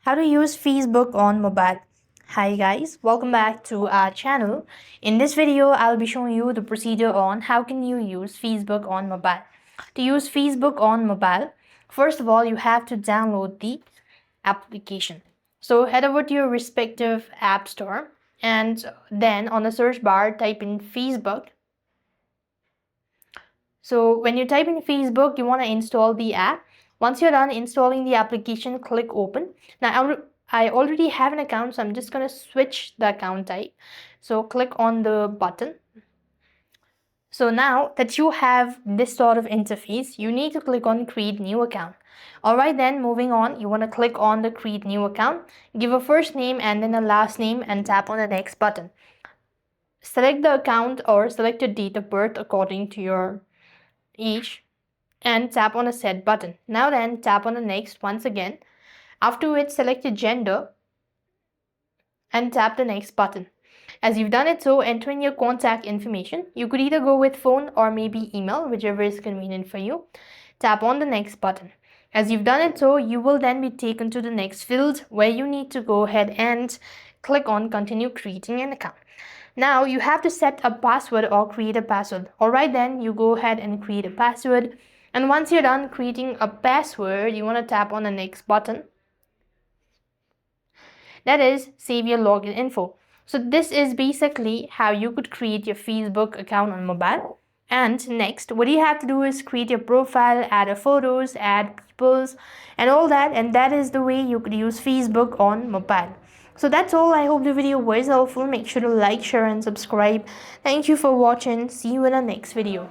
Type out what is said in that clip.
How to use Facebook on mobile. Hi guys, welcome back to our channel. In this video, I'll be showing you the procedure on how can you use Facebook on mobile. To use Facebook on mobile, first of all, you have to download the application. So head over to your respective app store and then on the search bar type in Facebook. So when you type in Facebook, you want to install the app. Once you're done installing the application, click open. Now I already have an account, so I'm just going to switch the account type. So click on the button. So now that you have this sort of interface, you need to click on create new account. Alright then, moving on, you want to click on the create new account, give a first name and then a last name and tap on the next button. Select the account or select your date of birth according to your age and tap on a set button. Now then, tap on the next once again. After which, select your gender and tap the next button. As you've done it so, enter in your contact information. You could either go with phone or maybe email, whichever is convenient for you. Tap on the next button. As you've done it so, you will then be taken to the next field where you need to go ahead and click on continue creating an account. Now you have to set a password or create a password. Alright then, you go ahead and create a password. And once you're done creating a password, you want to tap on the next button. That is, save your login info. So this is basically how you could create your Facebook account on mobile. And next, what you have to do is create your profile, add your photos, add people's and all that. And that is the way you could use Facebook on mobile. So that's all. I hope the video was helpful. Make sure to like, share and subscribe. Thank you for watching. See you in the next video.